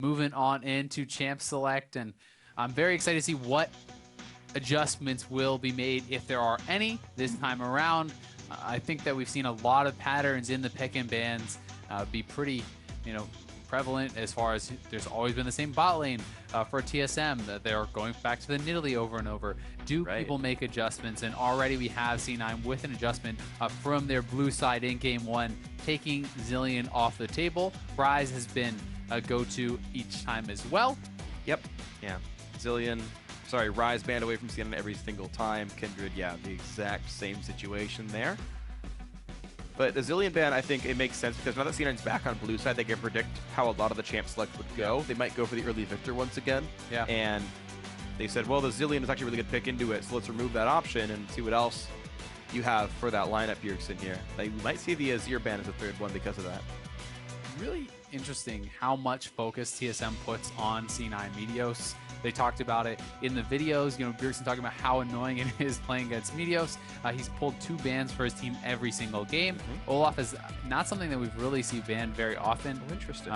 moving on into Champ Select, and I'm very excited to see what adjustments will be made, if there are any, this time around. I think that we've seen a lot of patterns in the pick and bans be pretty, prevalent, as far as there's always been the same bot lane for TSM, that they're going back to the Nidalee over and over. Do people make adjustments? And already we have C9 with an adjustment from their blue side in game one, taking Zilean off the table. Rise has been a go-to each time as well. Yep. Yeah. Rise banned away from C9 every single time. Kindred, yeah, the exact same situation there. But the Zilean ban, I think it makes sense because now that C9's back on blue side, they can predict how a lot of the champ select would go. They might go for the early victor once again. Yeah. And they said, well, the Zilean is actually a really good pick into it, so let's remove that option and see what else you have for that lineup, Bjergsen, here. Now, you might see the Azir ban as a third one because of that. Really interesting how much focus TSM puts on C9 Meteos. They talked about it in the videos. Bjergsen talking about how annoying it is playing against Meteos. He's pulled 2 bans for his team every single game. Olaf is not something that we've really seen banned very often. Oh, interesting.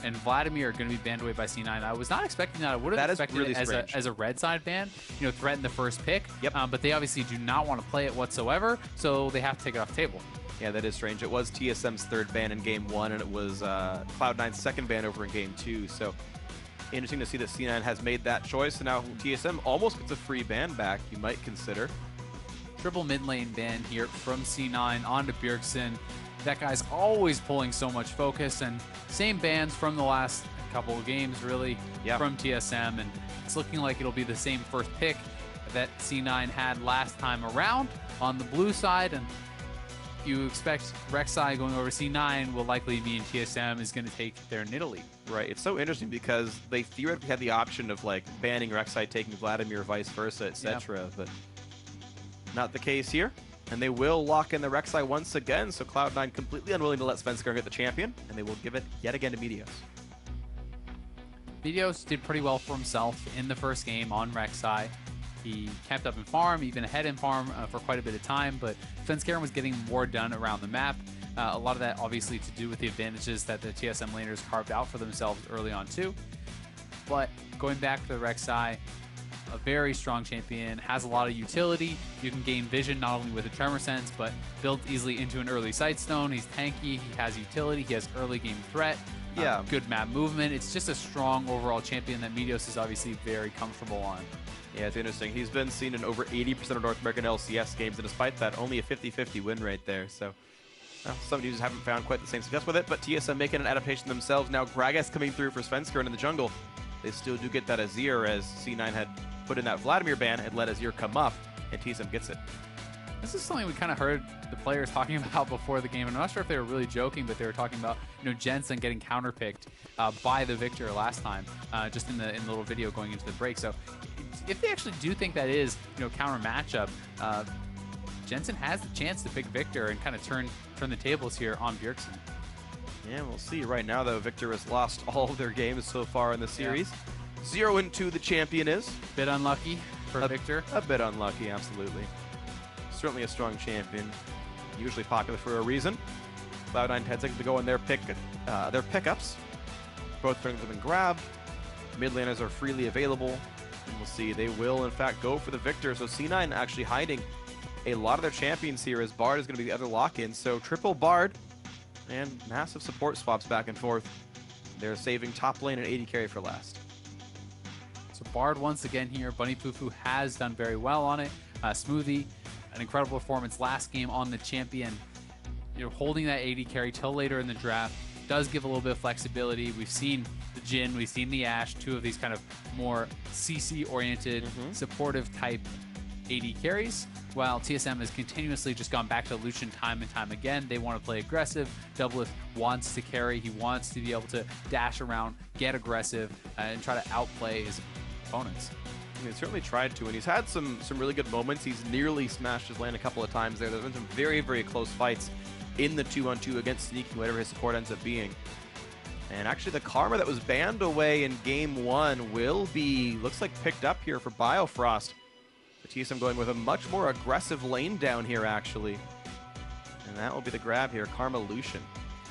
And Vladimir are going to be banned away by C9. I was not expecting that. I would have expected really it as a red side ban, threaten the first pick. Yep. But they obviously do not want to play it whatsoever, so they have to take it off the table. Yeah, that is strange. It was TSM's third ban in game one, and it was Cloud9's second ban over in game two. So interesting to see that C9 has made that choice, and now TSM almost gets a free ban back, you might consider. Triple mid lane ban here from C9 onto Bjergsen. That guy's always pulling so much focus, and same bans from the last couple of games, really, from TSM, and it's looking like it'll be the same first pick that C9 had last time around on the blue side, and you expect Rek'Sai going over C9 will likely mean TSM is going to take their Nidalee. Right, it's so interesting because they theoretically had the option of banning Rek'Sai, taking Vladimir, vice versa, etc. But not the case here. And they will lock in the Rek'Sai once again, so Cloud9 completely unwilling to let Svenskar get the champion, and they will give it yet again to Meteos. Meteos did pretty well for himself in the first game on Rek'Sai. He kept up in farm, even ahead in farm for quite a bit of time, but Svenskar was getting more done around the map. A lot of that obviously to do with the advantages that the TSM laners carved out for themselves early on too. But going back to the Rek'Sai, a very strong champion, has a lot of utility. You can gain vision not only with a Tremor Sense, but built easily into an early Sightstone. He's tanky, he has utility, he has early game threat, good map movement. It's just a strong overall champion that Meteos is obviously very comfortable on. Yeah, it's interesting. He's been seen in over 80% of North American LCS games, and despite that, only a 50-50 win rate there. So some users haven't found quite the same success with it, but TSM making an adaptation themselves. Now Gragas coming through for Svenskar in the jungle. They still do get that Azir, as C9 had put in that Vladimir ban and let Azir come up, and TSM gets it. This is something we kind of heard the players talking about before the game, and I'm not sure if they were really joking, but they were talking about Jensen getting counterpicked by the Victor last time, just in the little video going into the break. So if they actually do think that is counter matchup, Jensen has the chance to pick Victor and kind of turn the tables here on Bjergsen. Yeah, we'll see. Right now, though, Victor has lost all of their games so far in the series. 0-2 the champion is. Bit unlucky for Victor. A bit unlucky, absolutely. Certainly a strong champion. Usually popular for a reason. Cloud9 heads to go on their pickups. Both turns have been grabbed. Mid laners are freely available. And we'll see. They will, in fact, go for the Victor. So C9 actually hiding a lot of their champions here, as Bard is going to be the other lock-in. So triple Bard and massive support swaps back and forth. They're saving top lane and AD carry for last. So Bard once again here. Bunny Fufu has done very well on it. Smoothie, an incredible performance last game on the champion. Holding that AD carry till later in the draft does give a little bit of flexibility. We've seen the Jhin, we've seen the Ashe, two of these kind of more CC-oriented, supportive type AD carries, while TSM has continuously just gone back to Lucian time and time again. They want to play aggressive. Doublelift wants to carry. He wants to be able to dash around, get aggressive, and try to outplay his opponents. He's certainly tried to, and he's had some really good moments. He's nearly smashed his lane a couple of times there. There's been some very, very close fights in the 2-on-2 against Sneaky, whatever his support ends up being. And actually the Karma that was banned away in game one will be, looks like, picked up here for Biofrost. The TSM going with a much more aggressive lane down here, actually. And that will be the grab here, Karma Lucian.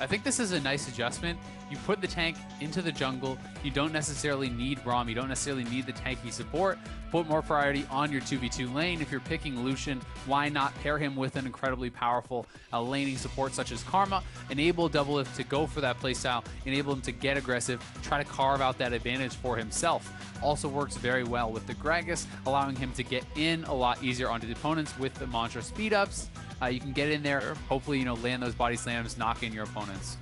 I think this is a nice adjustment. You put the tank into the jungle. You don't necessarily need Braum. You don't necessarily need the tanky support. Put more priority on your 2v2 lane. If you're picking Lucian, why not pair him with an incredibly powerful laning support such as Karma? Enable Doublelift to go for that playstyle. Enable him to get aggressive. Try to carve out that advantage for himself. Also works very well with the Gragas, allowing him to get in a lot easier onto the opponents with the Mantra speed ups. You can get in there, hopefully, land those body slams, knock in your opponents.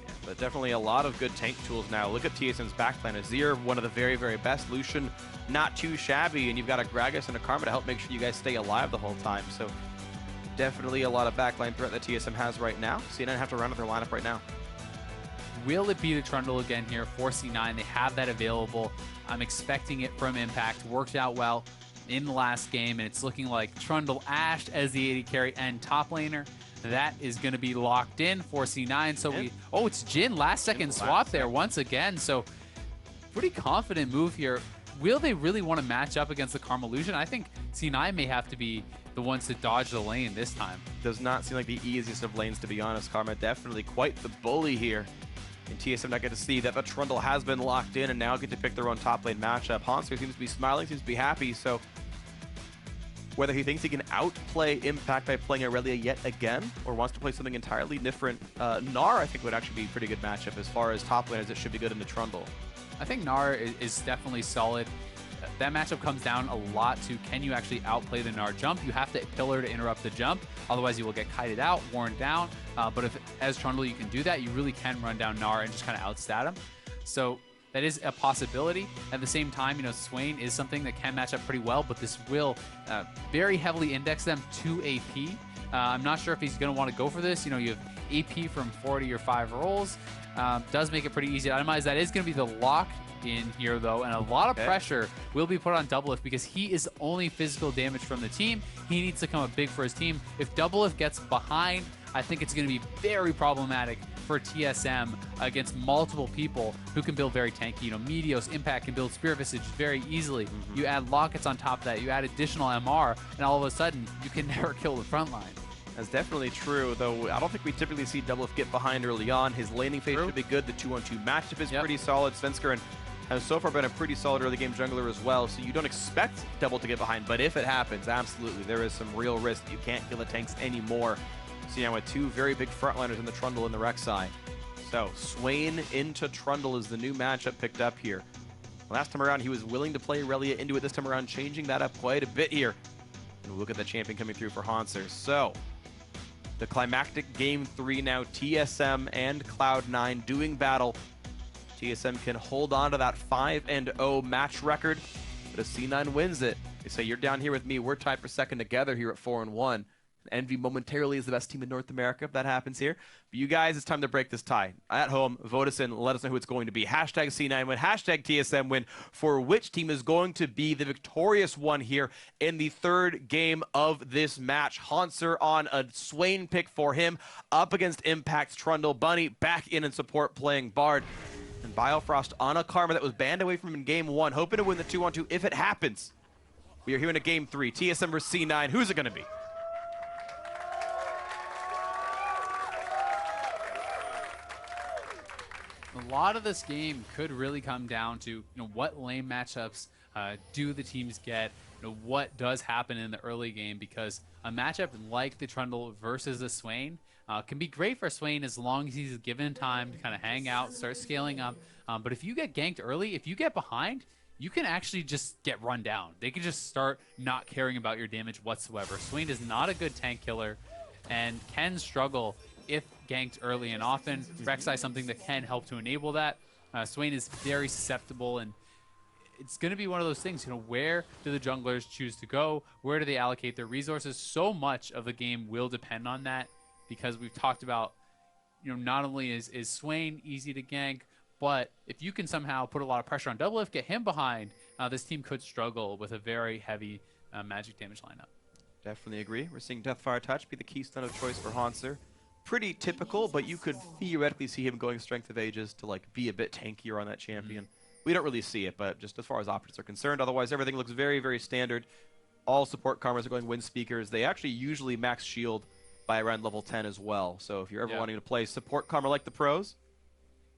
Yeah, but definitely a lot of good tank tools now. Look at TSM's backline. Azir, one of the very, very best. Lucian, not too shabby. And you've got a Gragas and a Karma to help make sure you guys stay alive the whole time. So definitely a lot of backline threat that TSM has right now. C9 have to round out their lineup right now. Will it be the Trundle again here for C9? They have that available. I'm expecting it from Impact. Worked out well in the last game, and it's looking like Trundle Ashe as the AD carry and top laner. That is going to be locked in for C9. So it's Jhin, last second swap there once again. So pretty confident move here. Will they really want to match up against the Karma Lucian? I think C9 may have to be the ones to dodge the lane this time. Does not seem like the easiest of lanes, to be honest. Karma definitely quite the bully here. And TSM not get to see that the Trundle has been locked in and now get to pick their own top lane matchup. Hanser seems to be smiling, seems to be happy, so whether he thinks he can outplay Impact by playing Aurelia yet again, or wants to play something entirely different, Gnar I think would actually be a pretty good matchup as far as top lane, as it should be good in the Trundle. I think Gnar is definitely solid. That matchup comes down a lot to, can you actually outplay the Gnar jump? You have to pillar to interrupt the jump, otherwise you will get kited out, worn down. But if as Trundle you can do that, you really can run down Gnar and just kind of outstat him. So that is a possibility. At the same time, Swain is something that can match up pretty well, but this will very heavily index them to AP. I'm not sure if he's going to want to go for this. You have AP from 40 or 5 rolls. Does make it pretty easy to itemize. That is going to be the lock in here, though, and a lot of pressure will be put on Doublelift because he is only physical damage from the team. He needs to come up big for his team. If Doublelift gets behind, I think it's going to be very problematic for TSM against multiple people who can build very tanky. Meteos, Impact can build Spirit Visage very easily. You add Lockets on top of that, you add additional MR, and all of a sudden, you can never kill the front line. That's definitely true, though I don't think we typically see Doublelift get behind early on. His laning phase should be good. The 2-on-2 matchup is pretty solid. Svenskeren has so far been a pretty solid early game jungler as well, so you don't expect Double to get behind, but if it happens, absolutely, there is some real risk that you can't kill the tanks anymore. So now with two very big frontliners in the Trundle and the Rek'Sai. So Swain into Trundle is the new matchup picked up here. Last time around, he was willing to play Aurelia into it. This time around, changing that up quite a bit here. And look at the champion coming through for Hanser. So the climactic game 3 now, TSM and Cloud9 doing battle. TSM can hold on to that 5-0 match record, but if C9 wins it, they say, you're down here with me, we're tied for second together here at 4-1. Envy momentarily is the best team in North America if that happens here. But you guys, it's time to break this tie. At home, vote us in, let us know who it's going to be. Hashtag C9 win, hashtag TSM win, for which team is going to be the victorious one here in the third game of this match. Hanser on a Swain pick for him, up against Impact's Trundle. Bunny back in and support playing Bard. And Biofrost on a Karma that was banned away from him in game 1, hoping to win the 2-on-2 if it happens. We are here in a game 3. TSM versus C9. Who's it going to be? A lot of this game could really come down to what lane matchups do the teams get, what does happen in the early game, because a matchup like the Trundle versus the Swain can be great for Swain as long as he's given time to kind of hang out, start scaling up. But if you get ganked early, if you get behind, you can actually just get run down. They can just start not caring about your damage whatsoever. Swain is not a good tank killer and can struggle if ganked early and often. Rek'Sai is something that can help to enable that. Swain is very susceptible, and it's going to be one of those things, where do the junglers choose to go? Where do they allocate their resources? So much of the game will depend on that, because we've talked about, not only is Swain easy to gank, but if you can somehow put a lot of pressure on Doublelift, get him behind, this team could struggle with a very heavy magic damage lineup. Definitely agree. We're seeing Deathfire Touch be the keystone of choice for Hanser. Pretty typical, but you could theoretically see him going Strength of Ages to be a bit tankier on that champion. We don't really see it, but just as far as options are concerned, otherwise everything looks very, very standard. All support Karmas are going Wind Speakers. They actually usually max shield by around level 10 as well. So if you're ever Yeah. wanting to play support Karma like the pros,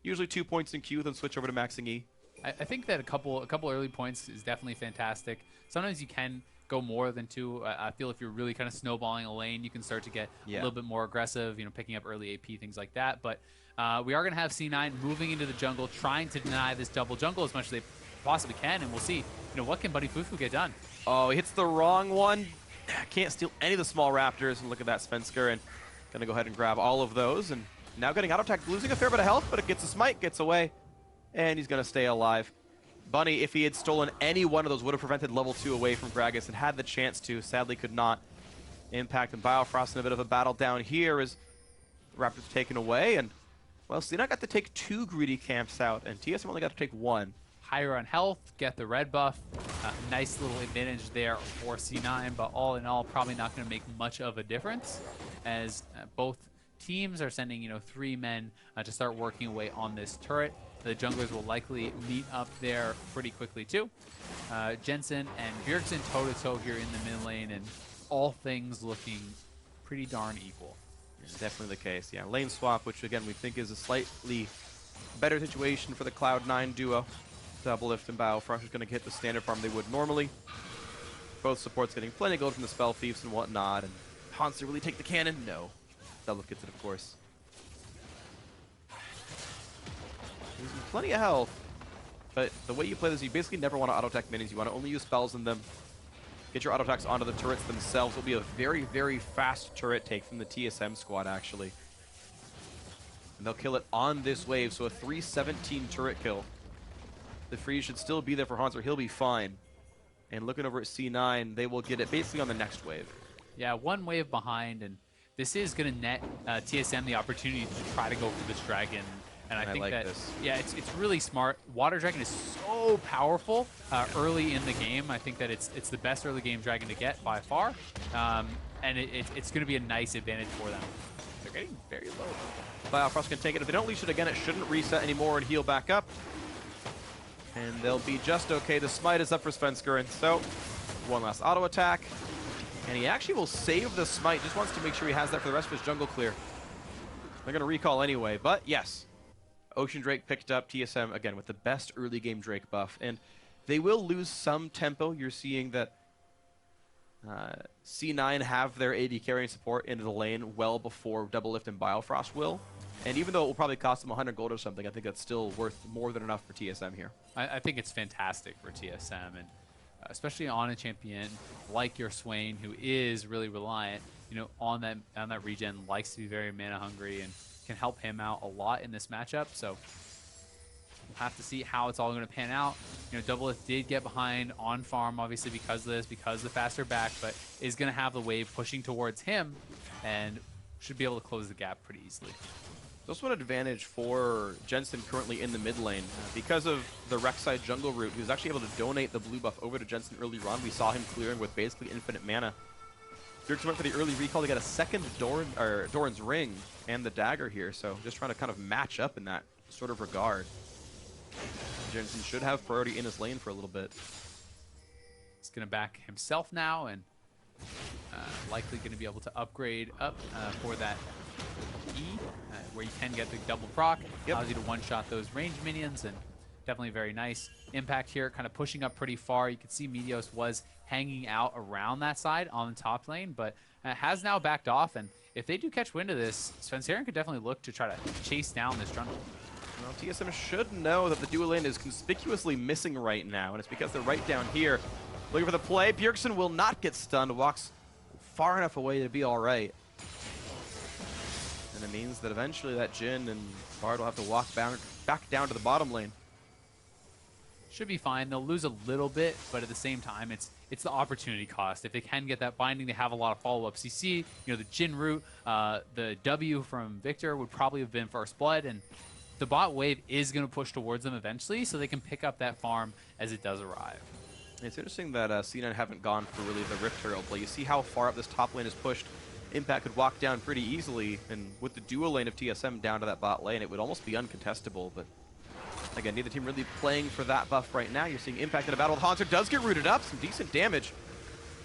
usually 2 points in Q, then switch over to maxing E. I think that a couple early points is definitely fantastic. Sometimes you can go more than 2. I feel if you're really kind of snowballing a lane, you can start to get a little bit more aggressive, you know, picking up early AP, things like that. But we are going to have C9 moving into the jungle, trying to deny this double jungle as much as they possibly can, and we'll see, you know, what can Buddy Fufu get done. Oh, he hits the wrong one. Can't steal any of the small raptors, and look at that Svensker, and gonna go ahead and grab all of those, and now getting auto attack, losing a fair bit of health, but it gets a smite, gets away, and he's gonna stay alive. Bunny, if he had stolen any one of those, would have prevented level 2 away from Gragas and had the chance to. Sadly could not. Impact and Biofrost in a bit of a battle down here as Raptors taken away, and well, C9 got to take 2 greedy camps out, and TSM only got to take 1. Higher on health, get the red buff. Nice little advantage there for C9, but all in all, probably not going to make much of a difference as both teams are sending, you know, 3 men to start working away on this turret. The junglers will likely meet up there pretty quickly too. Jensen and Bjergsen toe-to-toe here in the mid lane, and all things looking pretty darn equal. Yeah, definitely the case. Yeah, lane swap, which again we think is a slightly better situation for the Cloud9 duo. Doublelift and Biofrost is going to hit the standard farm they would normally. Both supports getting plenty of gold from the spell thieves and whatnot. And Hans to really take the cannon? No. Doublelift gets it, of course. Losing plenty of health. But the way you play this, you basically never want to auto-attack minis. You want to only use spells in them. Get your auto-attacks onto the turrets themselves. It'll be a very, very fast turret take from the TSM squad, actually. And they'll kill it on this wave, so a 317 turret kill. The freeze should still be there for Hans, or he'll be fine. And looking over at C9, they will get it basically on the next wave. Yeah, 1 wave behind, and this is going to net TSM the opportunity to try to go for this dragon. And I think like that, this. yeah, it's really smart. Water Dragon is so powerful early in the game. I think that it's the best early game dragon to get by far. And it's going to be a nice advantage for them. They're getting very low. Biofrost can take it. If they don't leash it again, it shouldn't reset anymore and heal back up. And they'll be just okay. The smite is up for Svensker, and so 1 last auto attack. And he actually will save the smite. Just wants to make sure he has that for the rest of his jungle clear. They're going to recall anyway, but yes. Ocean Drake picked up TSM, again, with the best early game Drake buff. And they will lose some tempo. You're seeing that C9 have their AD carrying support into the lane well before Doublelift and Biofrost will. And even though it will probably cost them 100 gold or something, I think that's still worth more than enough for TSM here. I think it's fantastic for TSM, and especially on a champion like your Swain, who is really reliant, you know, on that regen, likes to be very mana hungry, and can help him out a lot in this matchup. So we'll have to see how it's all going to pan out. You know, Doublelift did get behind on farm, obviously because of this, because of the faster back, but is going to have the wave pushing towards him, and should be able to close the gap pretty easily. There's also an advantage for Jensen currently in the mid lane. Because of the Rek'Sai jungle route, he was actually able to donate the blue buff over to Jensen early on. We saw him clearing with basically infinite mana. Bjergsen went for the early recall to get a second Doran's ring and the dagger here, so just trying to kind of match up in that sort of regard. Jensen should have priority in his lane for a little bit. He's going to back himself now, and likely going to be able to upgrade up for that E, where you can get the double proc. Allows you to one-shot those ranged minions, and definitely very nice. Impact here, kind of pushing up pretty far. You can see Meteos was hanging out around that side on the top lane, but has now backed off, and if they do catch wind of this, Svenskeren could definitely look to try to chase down this jungle. Well, TSM should know that the dual lane is conspicuously missing right now, and it's because they're right down here looking for the play. Bjergsen will not get stunned, walks far enough away to be all right. And it means that eventually that Jhin and Bard will have to walk back down to the bottom lane. Should be fine. They'll lose a little bit, but at the same time, it's the opportunity cost. If they can get that binding, they have a lot of follow-up CC. You know, the Jhin route, the W from Victor would probably have been first blood, and the bot wave is going to push towards them eventually, so they can pick up that farm as it does arrive. It's interesting that C9 haven't gone for really the Rift Herald play. You see how far up this top lane is pushed. Impact could walk down pretty easily, and with the dual lane of TSM down to that bot lane, it would almost be uncontestable, but again, neither team really playing for that buff right now. You're seeing Impact in a battle with Hanser, does get rooted up, some decent damage.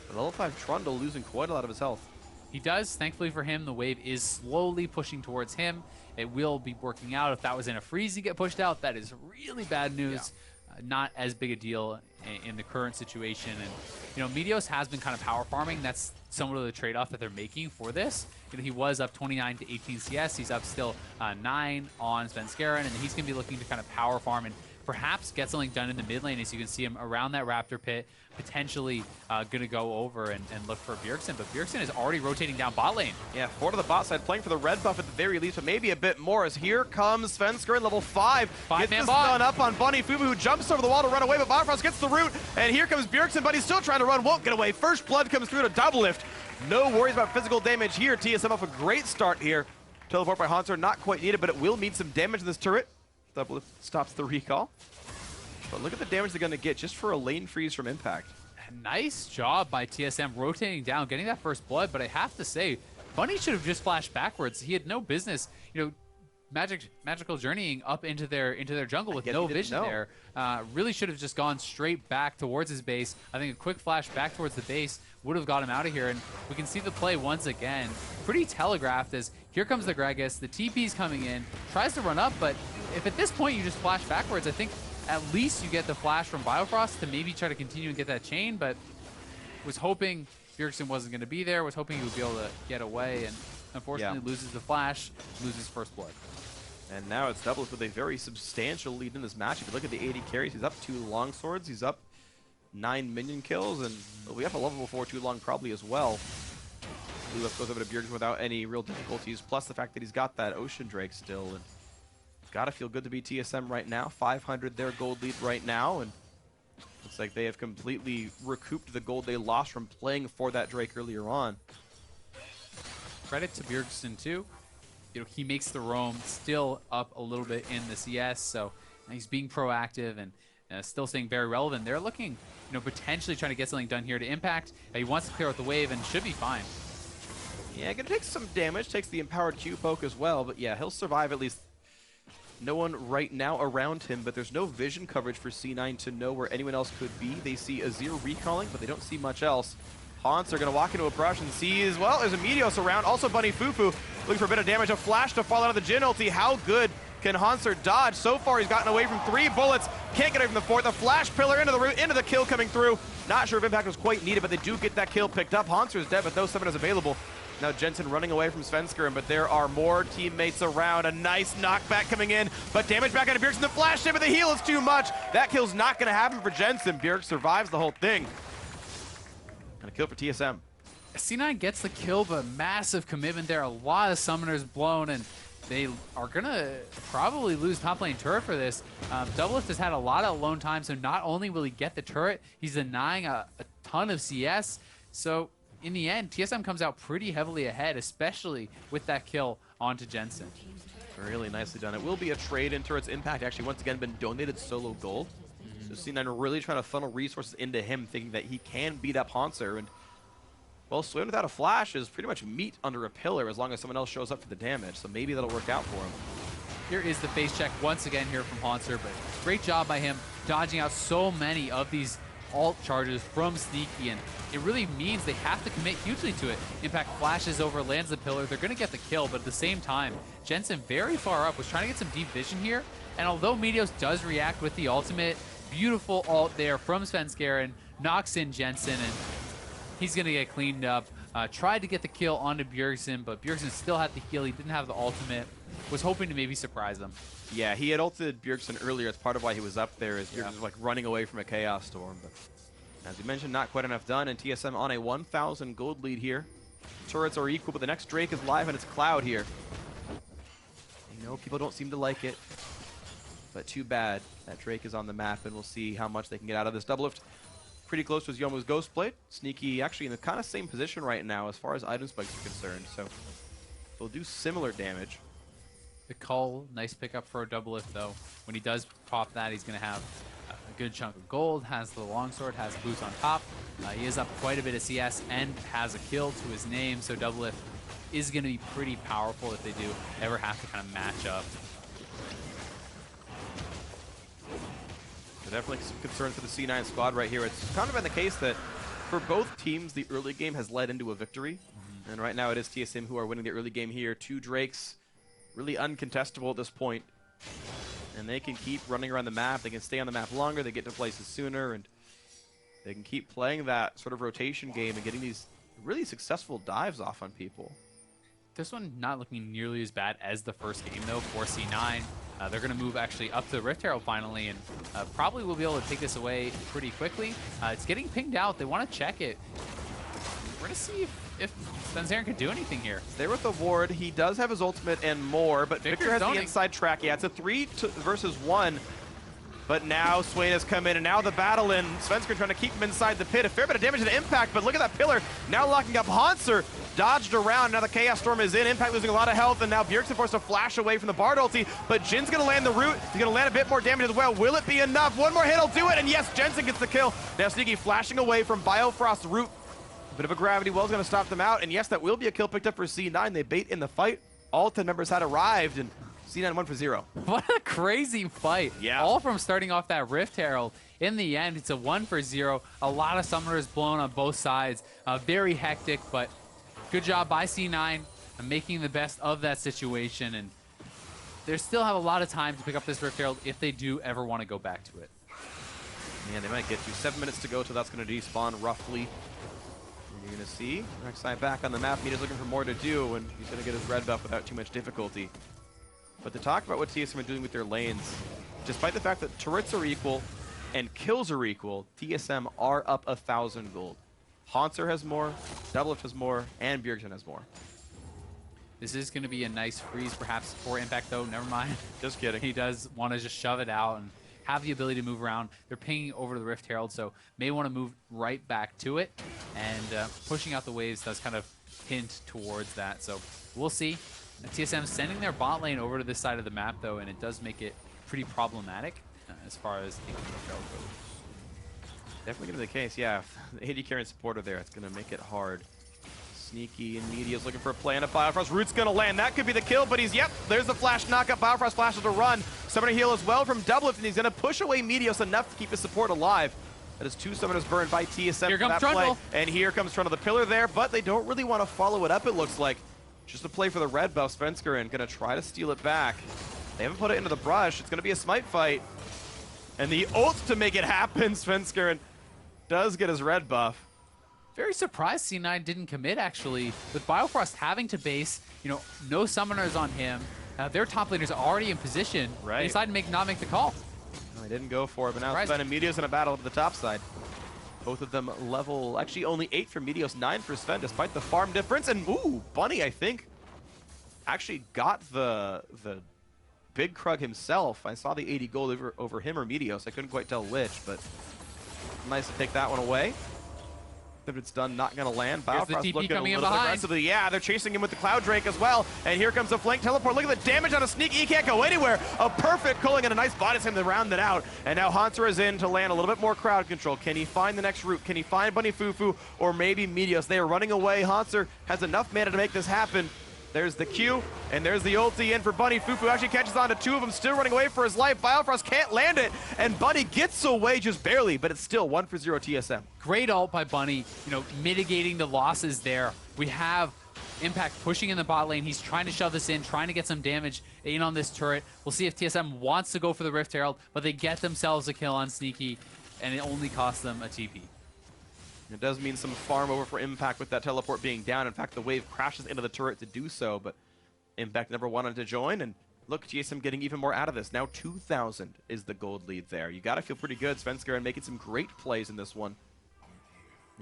But level 5 Trundle losing quite a lot of his health. He does. Thankfully for him, the wave is slowly pushing towards him. It will be working out. If that was in a freeze to get pushed out, that is really bad news. Not as big a deal in the current situation. And, you know, Meteos has been kind of power farming. That's somewhat of the trade-off that they're making for this. You know, he was up 29 to 18 CS. He's up still 9 on Svenskeren, and he's going to be looking to kind of power farm and perhaps get something done in the mid lane. As you can see him around that Raptor pit, potentially going to go over and look for Bjergsen. But Bjergsen is already rotating down bot lane. Yeah, 4 to the bot side, playing for the red buff at the very least, but maybe a bit more, as here comes Svenskeren, level 5. Gets this done up on Bunny Fubu, who jumps over the wall to run away, but Botfrost gets the root, and here comes Bjergsen, but he's still trying to run, won't get away. First blood comes through to Doublelift. No worries about physical damage here. TSM off a great start here. Teleport by Haunter, not quite needed, but it will mean some damage to this turret. Doublelift stops the recall. But look at the damage they're going to get just for a lane freeze from Impact. Nice job by TSM rotating down, getting that first blood, but I have to say, Bunny should have just flashed backwards. He had no business, you know, magical journeying up into their jungle with no vision there. Really should have just gone straight back towards his base. I think a quick flash back towards the base would have got him out of here, and we can see the play once again. Pretty telegraphed, as here comes the Gragas, the TP's coming in, tries to run up, but if at this point you just flash backwards, I think at least you get the flash from Biofrost to maybe try to continue and get that chain, but was hoping Bjergsen wasn't going to be there, was hoping he would be able to get away, and unfortunately loses the flash, loses first blood. And now it's Doublelift with a very substantial lead in this match. If you look at the 80 carries, he's up 2 longswords, he's up 9 minion kills, and we have a level 4 too long probably as well. Doublelift goes over to Bjergsen without any real difficulties, plus the fact that he's got that Ocean Drake still. And gotta feel good to be TSM right now. 500 their gold lead right now, and looks like they have completely recouped the gold they lost from playing for that Drake earlier on. Credit to Bjergsen too. You know, he makes the roam still up a little bit in the CS, so he's being proactive and still staying very relevant. They're looking, you know, potentially trying to get something done here to Impact. He wants to clear out the wave and should be fine. Yeah, gonna take some damage, takes the empowered Q poke as well, but yeah, he'll survive at least. No one right now around him, but there's no vision coverage for C9 to know where anyone else could be. They see Azir recalling, but they don't see much else. Haunts are going to walk into a brush and see as well. There's a Meteos around. Also Bunny Fufu looking for a bit of damage. A flash to fall out of the Jhin ulti. How good can Haunter dodge? So far he's gotten away from 3 bullets. Can't get away from the 4th. The flash pillar into the root, into the kill coming through. Not sure if Impact was quite needed, but they do get that kill picked up. Haunter's dead, but no summoners available. Now Jensen running away from Svenskeren, but there are more teammates around. A nice knockback coming in, but damage back onto Bjergsen. The flash in, but the heal is too much. That kill's not going to happen for Jensen. Bjerg survives the whole thing. And a kill for TSM. C9 gets the kill, but massive commitment there. A lot of summoners blown, and they are going to probably lose top lane turret for this. Doublelift has had a lot of alone time, so not only will he get the turret, he's denying a ton of CS. So in the end, TSM comes out pretty heavily ahead, especially with that kill onto Jensen. Really nicely done. It will be a trade in turret's Impact. Actually, once again, been donated solo gold. So C9 really trying to funnel resources into him, thinking that he can beat up Haunter. And, well, Swim without a flash is pretty much meat under a pillar as long as someone else shows up for the damage. So maybe that'll work out for him. Here is the face check once again here from Haunter, but great job by him dodging out so many of these alt charges from Sneaky, and it really means they have to commit hugely to it. Impact flashes over, lands the pillar. They're going to get the kill, but at the same time, Jensen very far up was trying to get some deep vision here, and although Meteos does react with the ultimate, beautiful ult there from Svenskeren, knocks in Jensen, and he's going to get cleaned up. Tried to get the kill onto Bjergsen, but Bjergsen still had the heal. He didn't have the ultimate. Was hoping to maybe surprise them. Yeah, he had ulted Bjergsen earlier. It's part of why he was up there, is Bjergsen was like running away from a Chaos Storm. But as you mentioned, not quite enough done, and TSM on a 1,000 gold lead here. Turrets are equal, but the next Drake is live, and it's Cloud here. I know people don't seem to like it, but too bad that Drake is on the map, and we'll see how much they can get out of this. Doublelift pretty close to his Yomu's Ghostblade. Sneaky actually in the kind of same position right now as far as item spikes are concerned, so they'll do similar damage. The Cull, nice pickup for a Doublelift though. When he does pop that, he's going to have a good chunk of gold, has the longsword, has boots on top. He is up quite a bit of CS and has a kill to his name, so Doublelift is going to be pretty powerful if they do ever have to kind of match up. So definitely some concerns for the C9 squad right here. It's kind of been the case that for both teams, the early game has led into a victory. And right now it is TSM who are winning the early game here. 2 Drakes, really uncontestable at this point. And they can keep running around the map. They can stay on the map longer. They get to places sooner. And they can keep playing that sort of rotation game and getting these really successful dives off on people. This one not looking nearly as bad as the first game, though, for C9. They're going to move actually up to the Rift Herald finally, and probably will be able to take this away pretty quickly. It's getting pinged out. They want to check it. We're going to see if Spencer can do anything here. There with the ward. He does have his ultimate and more, but Victor has the inside track. Yeah, it's a 3 versus 1. But now Swain has come in, and now the battle in. Svenskeren trying to keep him inside the pit. A fair bit of damage to the Impact, but look at that pillar. Now locking up Hanser. Dodged around. Now the Chaos Storm is in. Impact losing a lot of health, and now Bjergsen forced to flash away from the Bard ulti. But Jin's going to land the root. He's going to land a bit more damage as well. Will it be enough? One more hit will do it, and yes, Jensen gets the kill. Now Sneaky flashing away from Biofrost's root. A bit of a gravity well is going to stop them out, and yes, that will be a kill picked up for C9. They bait in the fight. All 10 members had arrived, and C9 won for 0. What a crazy fight. Yeah. All from starting off that Rift Herald. In the end, it's a 1 for 0. A lot of summoners blown on both sides. Very hectic, but good job by C9 making the best of that situation. And they still have a lot of time to pick up this Rift Herald if they do ever want to go back to it. Man, they might get to 7 minutes to go till that's going to despawn roughly. You're going to see Rek'Sai back on the map. Mita's looking for more to do, and he's going to get his red buff without too much difficulty. But to talk about what TSM are doing with their lanes, despite the fact that turrets are equal and kills are equal, TSM are up 1,000 gold. Hanser has more, Doublelift has more, and Bjergsen has more. This is going to be a nice freeze perhaps for Impact, though. Never mind. Just kidding. He does want to just shove it out and have the ability to move around. They're pinging over to the Rift Herald, so may want to move right back to it. And pushing out the waves does kind of hint towards that. So we'll see. TSM sending their bot lane over to this side of the map, though, and it does make it pretty problematic as far as taking the trail goes. Definitely going to be the case, yeah. If the AD carry and supporter there, it's going to make it hard. Sneaky and Media's looking for a play on a Biofrost. Root's going to land. That could be the kill, but he's, yep, there's the flash knockup. Biofrost flashes to run. Summoner heal as well from Doublelift, and he's going to push away Medios enough to keep his support alive. That is 2 summoners burned by TSM here for that Trundle. play. And here comes Trundle, the pillar there, but they don't really want to follow it up, it looks like. Just a play for the red buff. Svenskeren going to try to steal it back. They haven't put it into the brush. It's going to be a smite fight. And the ult to make it happen. Svenskeren does get his red buff. Very surprised C9 didn't commit, actually. With Biofrost having to base, no summoners on him. Their top laners are already in position. Right. They decided to not make the call. No, they didn't go for it, but now Sven and Meteos in a battle up the top side. Both of them level, actually only 8 for Meteos, 9 for Sven, despite the farm difference. And ooh, Bunny, I think, actually got the big Krug himself. I saw the 80 gold over him or Meteos. I couldn't quite tell which, but nice to take that one away. If it's done, not going to land. Biofrost looking a little bit aggressively. Yeah, they're chasing him with the Cloud Drake as well. And here comes the flank teleport. Look at the damage on a Sneaky. He can't go anywhere. A perfect culling and a nice body slam to round it out. And now Hanser is in to land a little bit more crowd control. Can he find the next route? Can he find Bunny Fufu or maybe Meteos? They are running away. Hanser has enough mana to make this happen. There's the Q, and there's the ulti in for Bunny. Fufu actually catches on to 2 of them, still running away for his life. Biofrost can't land it, and Bunny gets away just barely, but it's still 1 for 0 TSM. Great ult by Bunny, mitigating the losses there. We have Impact pushing in the bot lane. He's trying to shove this in, trying to get some damage in on this turret. We'll see if TSM wants to go for the Rift Herald, but they get themselves a kill on Sneaky, and it only costs them a TP. It does mean some farm over for Impact with that teleport being down. In fact, the wave crashes into the turret to do so, but Impact never wanted to join. And look, TSM getting even more out of this. Now 2,000 is the gold lead there. You got to feel pretty good. Svenskeren making some great plays in this one.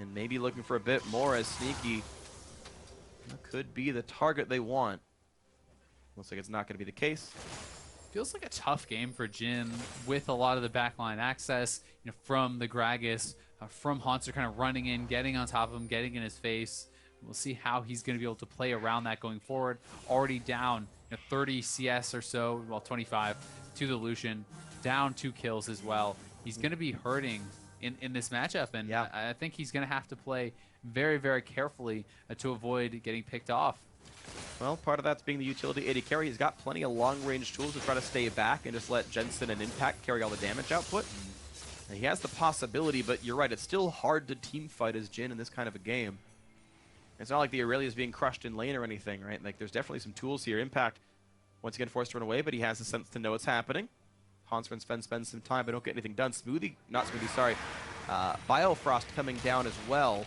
And maybe looking for a bit more as Sneaky could be the target they want. Looks like it's not going to be the case. Feels like a tough game for Jin with a lot of the backline access, from the Gragas, from Hanser kind of running in, getting on top of him, getting in his face. We'll see how he's going to be able to play around that going forward. Already down 30 CS or so, well 25 to the Lucian, down 2 kills as well. He's going to be hurting in this matchup, and yeah. I think he's going to have to play very, very carefully to avoid getting picked off. Well, part of that's being the utility AD carry. He's got plenty of long-range tools to try to stay back and just let Jensen and Impact carry all the damage output. And he has the possibility, but you're right, it's still hard to team fight as Jin in this kind of a game. It's not like the Aurelia is being crushed in lane or anything, right? Like, there's definitely some tools here. Impact, once again, forced to run away, but he has the sense to know what's happening. Hansper and Sven spend some time, but don't get anything done. Biofrost coming down as well.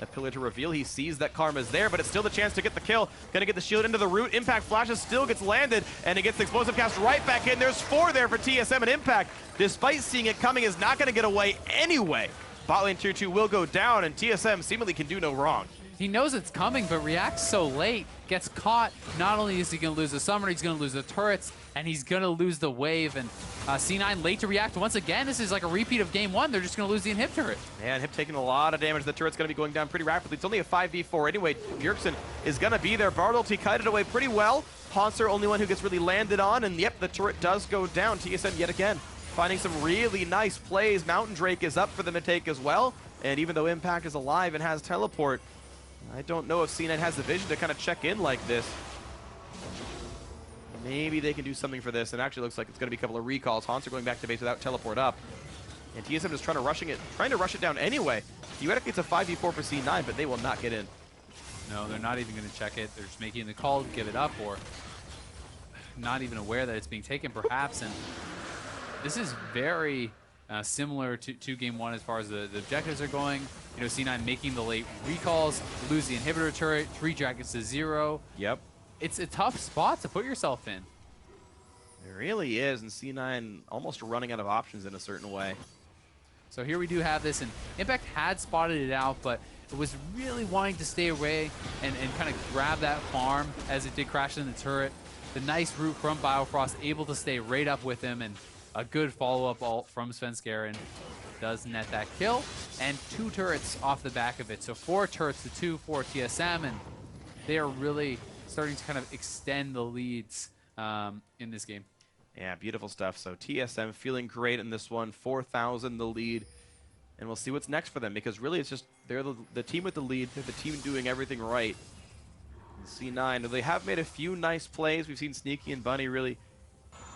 A pillar to reveal. He sees that Karma's there, but it's still the chance to get the kill. Gonna get the shield into the root. Impact flashes, still gets landed, and it gets the explosive cast right back in. There's 4 there for TSM, and Impact, despite seeing it coming, is not gonna get away anyway. Bot lane tier 2 will go down, and TSM seemingly can do no wrong. He knows it's coming, but reacts so late, gets caught. Not only is he going to lose the summoner, he's going to lose the turrets, and he's going to lose the wave. And C9 late to react once again. This is like a repeat of game 1. They're just going to lose the inhib turret. Man, Hip taking a lot of damage. The turret's going to be going down pretty rapidly. It's only a 5v4 anyway. Bjergsen is going to be there. Bartelt, he kited away pretty well. Hansper, only one who gets really landed on, and yep, the turret does go down. TSM yet again finding some really nice plays. Mountain Drake is up for them to take as well. And even though Impact is alive and has teleport, I don't know if C9 has the vision to kind of check in like this. Maybe they can do something for this, and actually looks like it's going to be a couple of recalls. Hansper going back to base without teleport up. And TSM is trying to rush it down anyway. Theoretically, it's a 5v4 for C9, but they will not get in. No, they're not even going to check it. They're just making the call to give it up, or not even aware that it's being taken, perhaps. And this is very similar to game 1 as far as the objectives are going. You know, C9 making the late recalls, lose the inhibitor turret, 3 dragons to 0. Yep. It's a tough spot to put yourself in. It really is, and C9 almost running out of options in a certain way. So here we do have this, and Impact had spotted it out, but it was really wanting to stay away and kind of grab that farm as it did crash in the turret. The nice root from Biofrost, able to stay right up with him, and a good follow-up ult from Svenskeren does net that kill, and 2 turrets off the back of it. So 4 turrets to 2 for TSM, and they are really starting to kind of extend the leads in this game. Yeah, beautiful stuff. So TSM feeling great in this one, 4,000 the lead, and we'll see what's next for them, because really it's just they're the team with the lead, they're the team doing everything right. And C9, they have made a few nice plays. We've seen Sneaky and Bunny really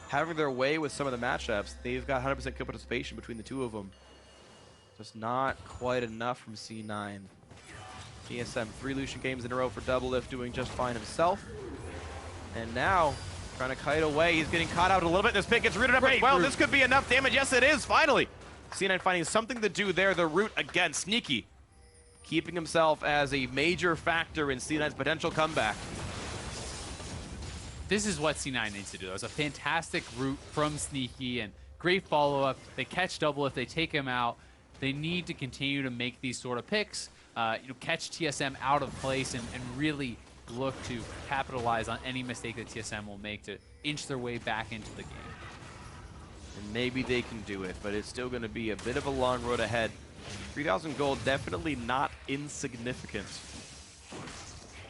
having their way with some of the matchups. They've got 100% kill participation between the 2 of them. Just not quite enough from C9. TSM, 3 Lucian games in a row for Doublelift, doing just fine himself. And now, trying to kite away. He's getting caught out a little bit. This pick gets rooted up as well. This could be enough damage. Yes, it is, finally. C9 finding something to do there. The root again, Sneaky, keeping himself as a major factor in C9's potential comeback. This is what C9 needs to do. It was a fantastic route from Sneaky and great follow-up. They catch Doublelift, they take him out. They need to continue to make these sort of picks, catch TSM out of place and really look to capitalize on any mistake that TSM will make to inch their way back into the game. And maybe they can do it, but it's still going to be a bit of a long road ahead. 3,000 gold, definitely not insignificant.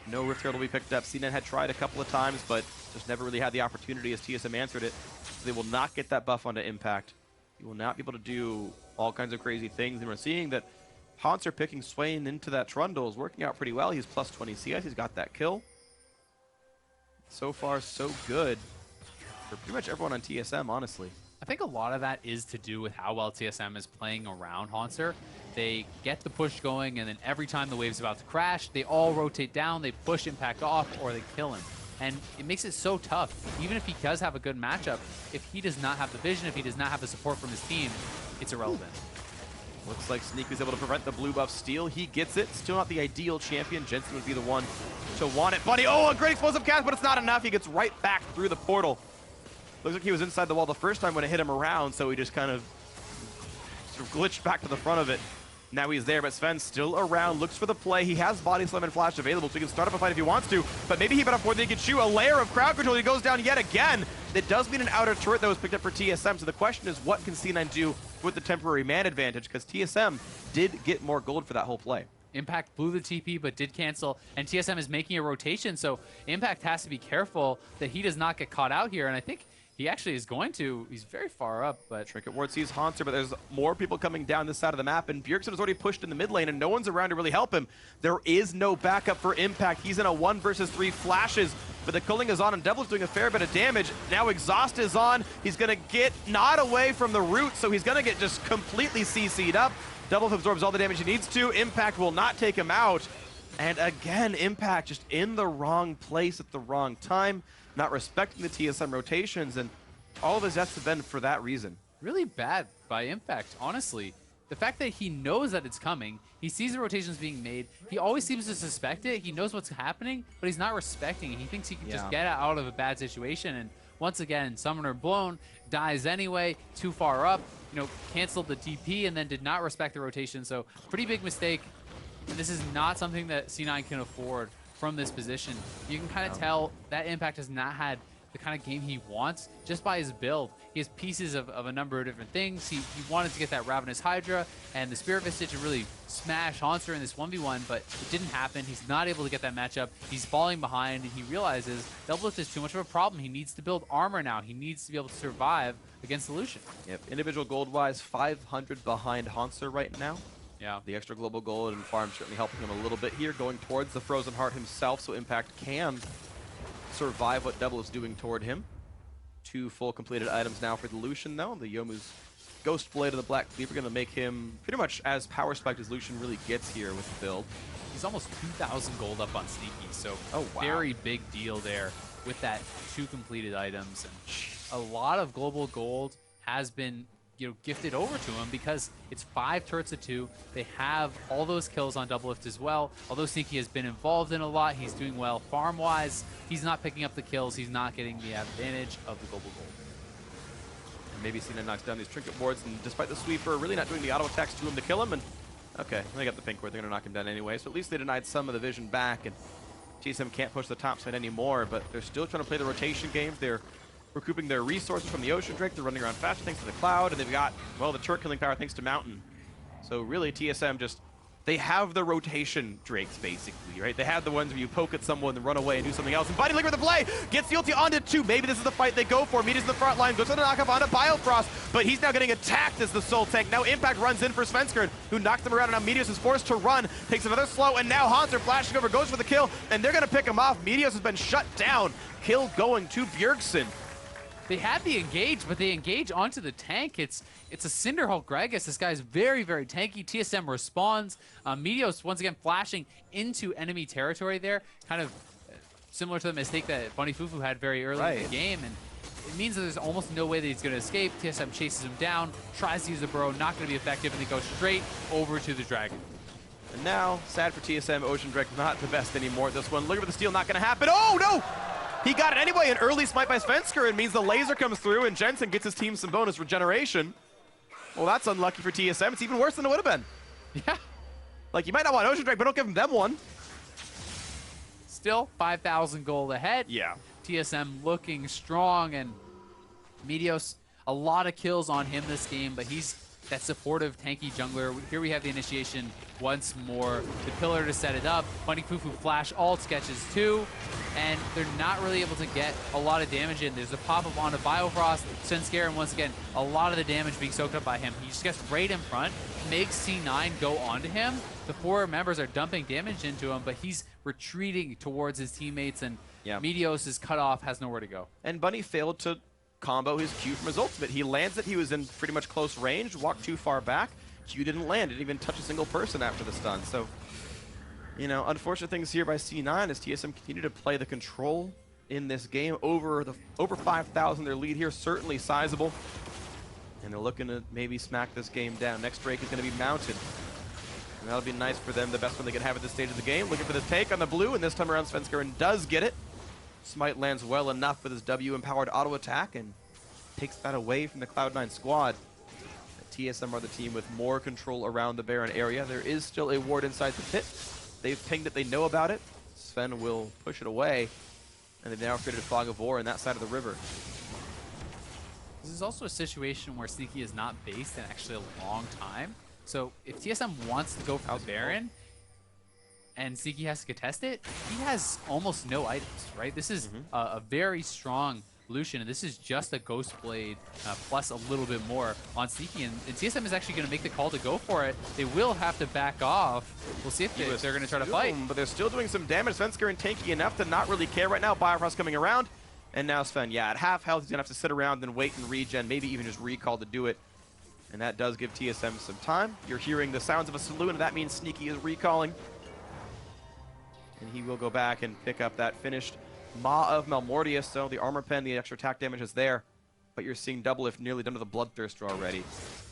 No Rift Herald will be picked up. C9 had tried a couple of times, but just never really had the opportunity as TSM answered it. So they will not get that buff onto Impact. He will not be able to do all kinds of crazy things. And we're seeing that Hansper picking Swain into that Trundle is working out pretty well. He's plus 20 CS. He's got that kill. So far, so good for pretty much everyone on TSM, honestly. I think a lot of that is to do with how well TSM is playing around Hansper. They get the push going, and then every time the wave's about to crash, they all rotate down, they push Impact off, or they kill him. And it makes it so tough. Even if he does have a good matchup, if he does not have the vision, if he does not have the support from his team, it's irrelevant. Looks like Sneak was able to prevent the blue buff steal. He gets it. Still not the ideal champion. Jensen would be the one to want it. Bunny, oh, a great explosive cast, but it's not enough. He gets right back through the portal. Looks like he was inside the wall the first time when it hit him around, so he just kind of sort of glitched back to the front of it. Now he's there, but Sven's still around, looks for the play. He has Body Slam and Flash available, so he can start up a fight if he wants to, but maybe he bit off more than he can chew. A layer of crowd control, he goes down yet again. It does mean an outer turret that was picked up for TSM, so the question is, what can C9 do with the temporary man advantage? Because TSM did get more gold for that whole play. Impact blew the TP, but did cancel, and TSM is making a rotation, so Impact has to be careful that he does not get caught out here, and I think he actually is going to. He's very far up, but Trinket Ward sees Hansper, but there's more people coming down this side of the map, and Bjergsen is already pushed in the mid lane, and no one's around to really help him. There is no backup for Impact. He's in a 1 versus 3 flashes, but the culling is on, and Devil's doing a fair bit of damage. Now Exhaust is on. He's going to get not away from the root, so he's going to get just completely CC'd up. Double absorbs all the damage he needs to. Impact will not take him out. And again, Impact just in the wrong place at the wrong time, not respecting the TSM rotations, and all of his deaths have been for that reason. Really bad by Impact, honestly. The fact that he knows that it's coming, he sees the rotations being made, he always seems to suspect it, he knows what's happening, but he's not respecting it. He thinks he can just get out of a bad situation, and once again, Summoner blown, dies anyway, too far up, you know, canceled the TP and then did not respect the rotation, so pretty big mistake. And this is not something that C9 can afford from this position. You can kind of tell that Impact has not had the kind of game he wants just by his build. He has pieces of a number of different things. He wanted to get that Ravenous Hydra and the Spirit Visage to really smash Haunter in this 1v1, but it didn't happen. He's not able to get that matchup. He's falling behind, and he realizes Doublelift is too much of a problem. He needs to build armor now. He needs to be able to survive against the Lucian. Yep, individual gold-wise, 500 behind Haunter right now. Yeah. The extra global gold and farm certainly helping him a little bit here, going towards the Frozen Heart himself, so Impact can survive what Double is doing toward him. 2 full completed items now for the Lucian, though. The Youmuu's Ghost Blade and the Black Cleaver going to make him pretty much as power spiked as Lucian really gets here with the build. He's almost 2,000 gold up on Sneaky, so wow. Very big deal there with that 2 completed items. And a lot of global gold has been gifted over to him because it's 5 turrets of 2. They have all those kills on Doublelift as well. Although Sneaky has been involved in a lot, he's doing well farm-wise. He's not picking up the kills. He's not getting the advantage of the global gold. And maybe Cena knocks down these trinket boards, and despite the sweeper really not doing the auto attacks to him to kill him, and okay, they got the pink ward. They're going to knock him down anyway, so at least they denied some of the vision back, and TSM can't push the top side anymore, but they're still trying to play the rotation games. They're recouping their resources from the Ocean Drake. They're running around faster thanks to the Cloud, and they've got, well, the turret killing power thanks to Mountain. So really, TSM just, they have the rotation Drakes, basically, right? They have the ones where you poke at someone and run away and do something else. And Biting Liquid with the play! Gets the ulti onto 2. Maybe this is the fight they go for. Meteor's in the front line, goes for the knockup onto Biofrost, but he's now getting attacked as the Soul Tank. Now Impact runs in for Svenskeren, who knocks him around, and now Meteos is forced to run, takes another slow, and now Haunter flashing over, goes for the kill, and they're going to pick him off. Meteos has been shut down. Kill going to Bjergsen. They had the engage, but they engage onto the tank. It's a Cinderhulk Gragas. This guy's very, very tanky. TSM responds. Meteos once again flashing into enemy territory there, kind of similar to the mistake that Bunny Fufu had very early in the game. And it means that there's almost no way that he's going to escape. TSM chases him down, tries to use a burrow, not going to be effective, and they go straight over to the Dragon. And now, sad for TSM, Ocean Drake not the best anymore at this one. Looking for the steal, not going to happen. Oh, no! He got it anyway. An early smite by Svenskeren means the laser comes through, and Jensen gets his team some bonus regeneration. Well, that's unlucky for TSM. It's even worse than it would have been. Yeah. Like, you might not want Ocean Drake, but don't give them one. Still 5,000 gold ahead. Yeah. TSM looking strong, and Meteos, a lot of kills on him this game, but he's that supportive, tanky jungler. Here we have the initiation once more. The pillar to set it up. Bunny Fufu flash ult sketches too, and they're not really able to get a lot of damage in. There's a pop-up onto Biofrost. Svenskeren, once again, a lot of the damage being soaked up by him. He just gets right in front, makes C9 go onto him. The 4 members are dumping damage into him, but he's retreating towards his teammates, and Meteos is cut off, has nowhere to go. And Bunny failed to combo his Q from his ultimate. He lands it, he was in pretty much close range, walked too far back. Q didn't land, didn't even touch a single person after the stun. So, you know, unfortunate things here by C9 as TSM continue to play the control in this game. Over 5,000 their lead here, certainly sizable. And they're looking to maybe smack this game down. Next Drake is going to be Mounted. And that'll be nice for them, the best one they can have at this stage of the game. Looking for the take on the blue, and this time around Svenskeren does get it. Smite lands well enough with his W-empowered auto attack and takes that away from the Cloud9 squad. The TSM are the team with more control around the Baron area. There is still a ward inside the pit. They've pinged it, they know about it. Sven will push it away, and they've now created a fog of war on that side of the river. This is also a situation where Sneaky is not based in actually a long time. So if TSM wants to go for the Baron, and Sneaky has to contest it, he has almost no items, right? This is a very strong Lucian, and this is just a Ghost Blade plus a little bit more on Sneaky, and TSM is actually going to make the call to go for it. They will have to back off. We'll see if they're going to try to fight. But they're still doing some damage. Svenskeren tanky enough to not really care right now. Biofrost coming around, and now Sven, at half health, he's going to have to sit around and wait and regen, maybe even just recall to do it. And that does give TSM some time. You're hearing the sounds of a saloon, and that means Sneaky is recalling. And he will go back and pick up that finished Maw of Malmortius. So the armor pen, the extra attack damage is there. But you're seeing Doublelift nearly done to the Bloodthirster already.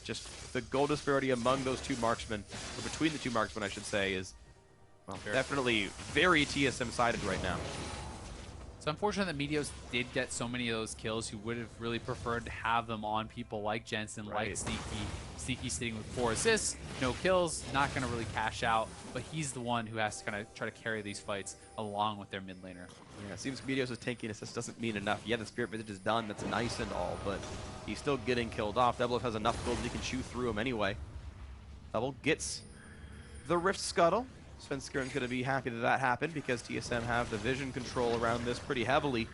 Just the goal disparity among those two marksmen, or between the two marksmen, I should say, is well, definitely very TSM-sided right now. It's unfortunate that Meteos did get so many of those kills. Who would have really preferred to have them on people like Jensen, like Sneaky. Sneaky sitting with 4 assists, no kills, not going to really cash out, but he's the one who has to kind of try to carry these fights along with their mid laner. Yeah, it seems Meteos' tanking assist doesn't mean enough. Yeah, the Spirit Visage is done, that's nice and all, but he's still getting killed off. Doublelift has enough gold that he can chew through him anyway. Double gets the Rift Scuttle. Svenskern's going to be happy that that happened because TSM have the vision control around this pretty heavily.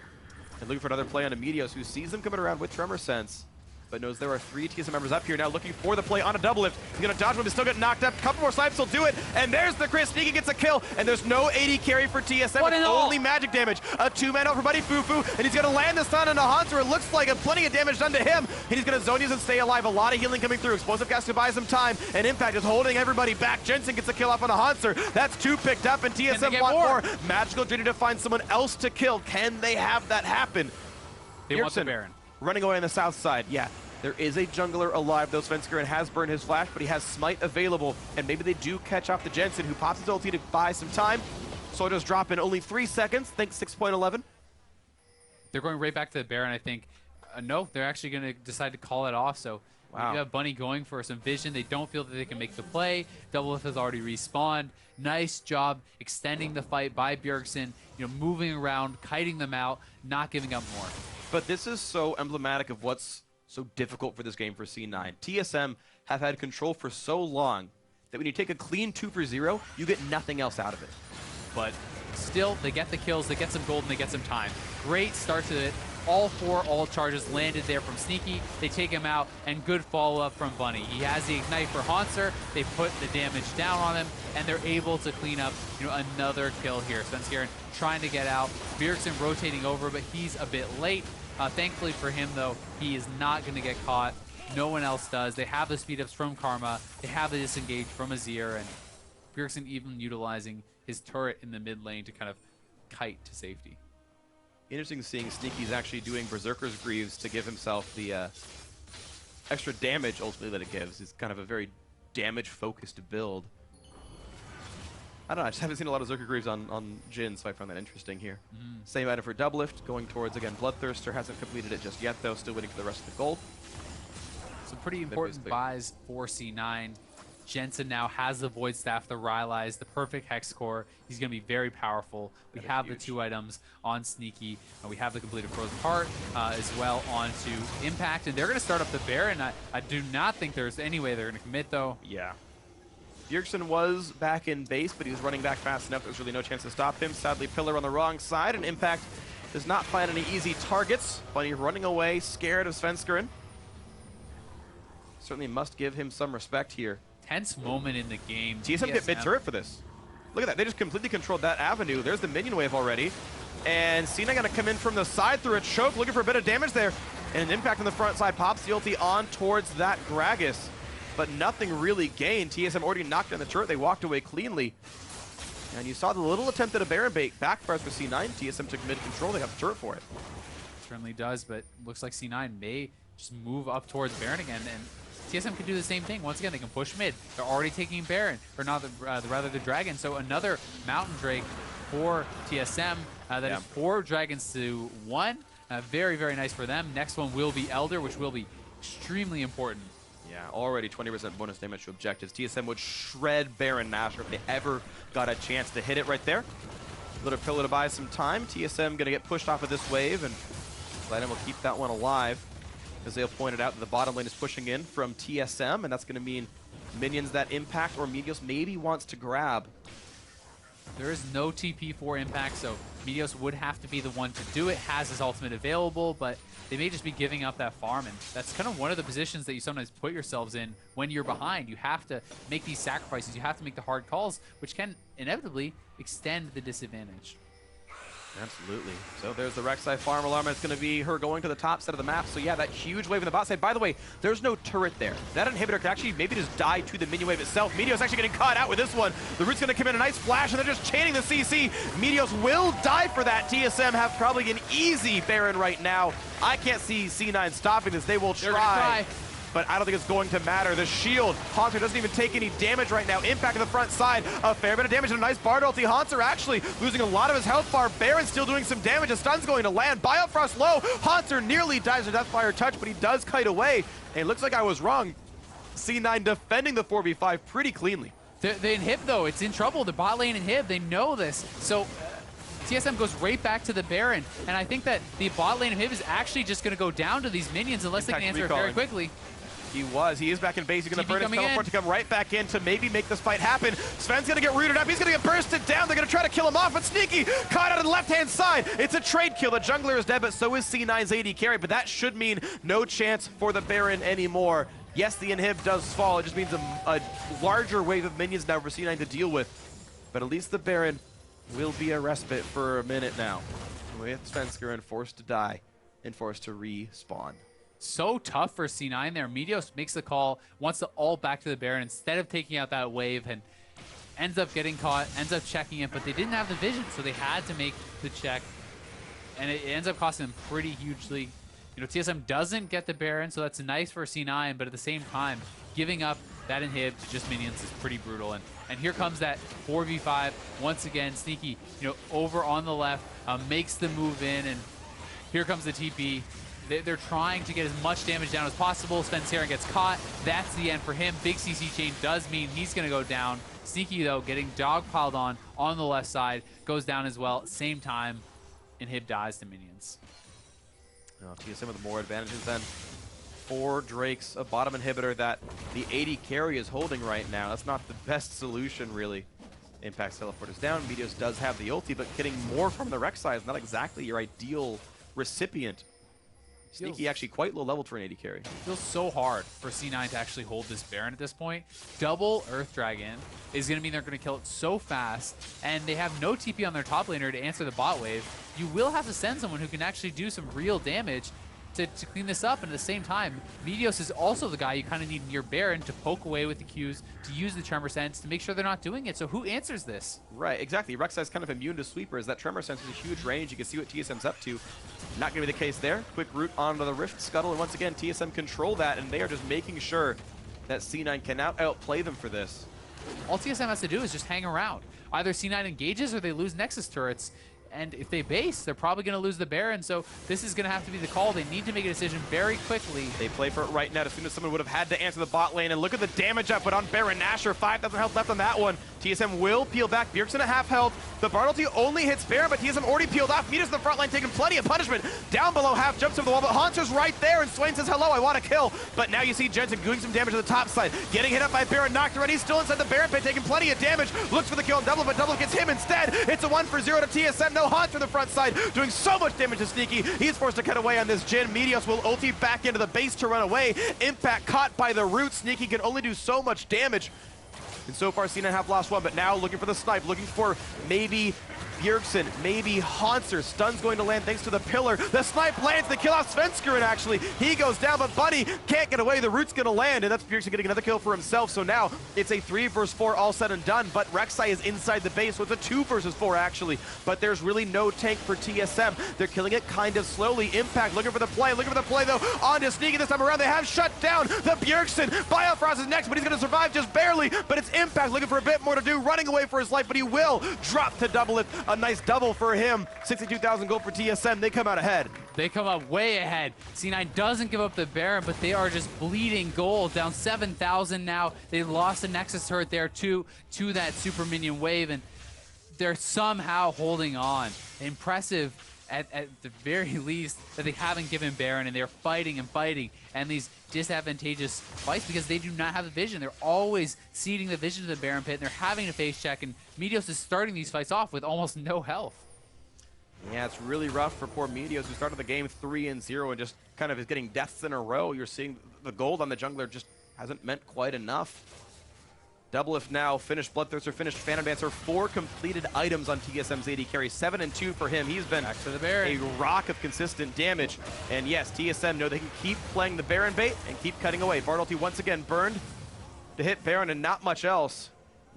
And looking for another play on a Meteos who sees them coming around with Tremor Sense, but knows there are 3 TSM members up here now looking for the play on a Doublelift. He's going to dodge one, but still get knocked up. A couple more snipes will do it, and there's the crit. Sneaky gets a kill, and there's no AD carry for TSM. It's only magic damage. A 2-man out for Buddy Fufu, and he's going to land the stun on a Hunter. It looks like plenty of damage done to him, and he's going to zone use and stay alive. A lot of healing coming through. Explosive Gas to buy some time, and Impact is holding everybody back. Jensen gets a kill off on a Hunter. That's 2 picked up, and TSM want more. Magical Journey to find someone else to kill. Can they have that happen? They want the Baron. Running away on the south side, yeah. There is a jungler alive, though. Svenskern has burned his flash, but he has Smite available, and maybe they do catch off the Jensen, who pops his ulti to buy some time. Soldiers drop in only 3 seconds, thanks 6.11. They're going right back to the Baron, I think. No, they're actually going to decide to call it off, so wow. You have Bunny going for some vision. They don't feel that they can make the play. Doublelift has already respawned. Nice job extending the fight by Bjergsen, moving around, kiting them out, not giving up more. But this is so emblematic of what's so difficult for this game for C9. TSM have had control for so long that when you take a clean 2 for 0, you get nothing else out of it. But still, they get the kills, they get some gold, and they get some time. Great start to it. All 4 ult charges landed there from Sneaky. They take him out, and good follow-up from Bunny. He has the Ignite for Hanser. They put the damage down on him, and they're able to clean up another kill here. Svenskeren trying to get out. Bjergsen rotating over, but he's a bit late. Thankfully for him, though, he is not going to get caught. No one else does. They have the speed-ups from Karma. They have the disengage from Azir, and Bjergsen even utilizing his turret in the mid lane to kind of kite to safety. Interesting seeing Sneaky's actually doing Berserker's Greaves to give himself the extra damage, ultimately, that it gives. It's kind of a very damage-focused build. I don't know, I just haven't seen a lot of Berserker Greaves on Jhin, so I found that interesting here. Same item for Doublelift, going towards, again, Bloodthirster. Hasn't completed it just yet, though. Still waiting for the rest of the gold. Some pretty important buys for C9. Jensen now has the Void Staff, the Rylai's, the perfect Hex Core. He's going to be very powerful. We have the 2 items on Sneaky. We have the completed Frozen Heart as well onto Impact. And they're going to start up the Baron. I do not think there's any way they're going to commit, though. Yeah. Bjergsen was back in base, but he was running back fast enough. There's really no chance to stop him. Sadly, Pillar on the wrong side, and Impact does not find any easy targets. Bunny running away, scared of Svenskeren. Certainly must give him some respect here. Tense moment in the game. TSM get mid-turret for this. Look at that. They just completely controlled that avenue. There's the minion wave already. And Cena going to come in from the side through a choke, looking for a bit of damage there. And an Impact on the front side. Pops the ulti on towards that Gragas. But nothing really gained. TSM already knocked down the turret. They walked away cleanly. And you saw the little attempt at a Baron bait backfires for C9. TSM took mid-control. They have the turret for it. Certainly does, but looks like C9 may just move up towards Baron again. And TSM can do the same thing. Once again, they can push mid. They're already taking Baron, or not rather the Dragon. So another Mountain Drake for TSM. That is 4 dragons to 1. Very, very nice for them. Next one will be Elder, which will be extremely important. Yeah, already 20% bonus damage to objectives. TSM would shred Baron Nashor if they ever got a chance to hit it right there. Little Pillar to buy some time. TSM going to get pushed off of this wave, and Lighten will keep that one alive. As they'll pointed out, that the bottom lane is pushing in from TSM, and that's going to mean minions that Impact or Meteos maybe wants to grab. There is no TP for Impact, so Meteos would have to be the one to do it. Has his ultimate available, but they may just be giving up that farm, and that's kind of one of the positions that you sometimes put yourselves in when you're behind. You have to make these sacrifices. You have to make the hard calls, which can inevitably extend the disadvantage. Absolutely. So there's the Rek'Sai farm alarm. It's going to be her going to the top side of the map. So yeah, that huge wave in the bot side. By the way, there's no turret there. That inhibitor could actually maybe just die to the minion wave itself. Meteos actually getting caught out with this one. The Root's going to come in a nice flash, and they're just chaining the CC. Meteos will die for that. TSM have probably an easy Baron right now. I can't see C9 stopping this. They will try. But I don't think it's going to matter. The shield, Haunter doesn't even take any damage right now. Impact on the front side, a fair bit of damage and a nice Bard ulti. Haunter actually losing a lot of his health bar. Baron still doing some damage. A stun's going to land. Biofrost low. Haunter nearly dies to Deathfire touch, but he does kite away. And it looks like I was wrong. C9 defending the 4v5 pretty cleanly. The inhib, though, it's in trouble. The bot lane inhib, they know this. So TSM goes right back to the Baron, and I think that the bot lane inhib is actually just going to go down to these minions unless they can answer it very quickly. He is back in base. He's going to burn his teleport to come right back in to maybe make this fight happen. Sven's going to get rooted up. He's going to get bursted down. They're going to try to kill him off, but Sneaky caught out on the left-hand side. It's a trade kill. The jungler is dead, but so is C9's AD carry, but that should mean no chance for the Baron anymore. Yes, the inhib does fall. It just means a larger wave of minions now for C9 to deal with, but at least the Baron will be a respite for a minute now, with Svenskeren forced to die and forced to respawn. So tough for C9 there. Meteos makes the call, wants to ult back to the Baron instead of taking out that wave, and ends up getting caught, ends up checking it, but they didn't have the vision, so they had to make the check, and it ends up costing them pretty hugely. You know, TSM doesn't get the Baron, so that's nice for C9, but at the same time, giving up that inhib to just minions is pretty brutal. And here comes that 4v5 once again. Sneaky, you know, over on the left, makes the move in, and here comes the TP. They're trying to get as much damage down as possible. Svenskeren gets caught. That's the end for him. Big CC chain does mean he's going to go down. Sneaky, though, getting dogpiled on the left side, goes down as well. Same time, inhib dies to minions. Oh, TSM with more advantages than 4 Drakes, a bottom inhibitor that the AD carry is holding right now. That's not the best solution, really. Impact's teleport is down. Meteos does have the ulti, but getting more from the Rek'Sai is not exactly your ideal recipient. Sneaky actually quite low level for an AD carry. It feels so hard for C9 to actually hold this Baron at this point. Double Earth Dragon is going to mean they're going to kill it so fast, and they have no TP on their top laner to answer the bot wave. You will have to send someone who can actually do some real damage to clean this up, and at the same time, Meteos is also the guy you kind of need near Baron to poke away with the Qs, to use the Tremor Sense, to make sure they're not doing it. So who answers this? Right, exactly. Rek'Sai's kind of immune to sweepers. That Tremor Sense is a huge range. You can see what TSM's up to. Not going to be the case there. Quick route onto the Rift Scuttle, and once again, TSM control that, and they are just making sure that C9 cannot outplay them for this. All TSM has to do is just hang around. Either C9 engages or they lose Nexus turrets. And if they base, they're probably going to lose the Baron, so this is going to have to be the call. They need to make a decision very quickly. They play for it right now as soon as someone would have had to answer the bot lane, and look at the damage up put on Baron Nashor. 5,000 health left on that one. TSM will peel back. Bjergsen at half health. The Bard ulti only hits Baron, but TSM already peeled off. Meteos in the front line taking plenty of punishment. Down below half, jumps over the wall, but Haunter's right there, and Swain says, hello, I want to kill. But now you see Jensen doing some damage to the top side. Getting hit up by Baron, knocked already. He's still inside the Baron pit, taking plenty of damage. Looks for the kill on Double, but Double gets him instead. It's a 1-for-0 to TSM. No Haunter in the front side, doing so much damage to Sneaky. He's forced to cut away on this Jhin. Meteos will ulti back into the base to run away. Impact caught by the root. Sneaky can only do so much damage. And so far, C9 have lost one, but now looking for the snipe, looking for maybe Bjergsen, maybe Haunter. Stun's going to land thanks to the pillar. The snipe lands, the kill off Svenskeren actually. He goes down, but Buddy can't get away. The root's going to land, and that's Bjergsen getting another kill for himself. So now it's a 3 versus 4 all said and done, but Rek'Sai is inside the base, so it's a 2 versus 4 actually. But there's really no tank for TSM. They're killing it kind of slowly. Impact looking for the play though. On to Sneaky this time around. They have shut down the Bjergsen. Biofrost is next, but he's going to survive just barely. But it's Impact looking for a bit more to do, running away for his life, but he will drop to double it. A nice double for him. 62,000 gold for TSM. They come out ahead. They come up way ahead. C9 doesn't give up the Baron, but they are just bleeding gold. Down 7,000 now. They lost a Nexus turret there to that super minion wave, and they're somehow holding on. Impressive at the very least that they haven't given Baron, and they're fighting and fighting, and these disadvantageous fights because they do not have the vision. They're always ceding the vision to the Baron pit, and they're having to face check, and Meteos is starting these fights off with almost no health. Yeah, it's really rough for poor Meteos, who started the game 3-0 and just kind of is getting deaths in a row. You're seeing the gold on the jungler just hasn't meant quite enough. Doublelift now finished Bloodthirster, finished Phantom Dancer, 4 completed items on TSM's AD carry, 7 and 2 for him. He's been Back to the Baron. a rock of consistent damage. And yes, TSM know they can keep playing the Baron bait and keep cutting away. Bartlety once again burned to hit Baron and not much else.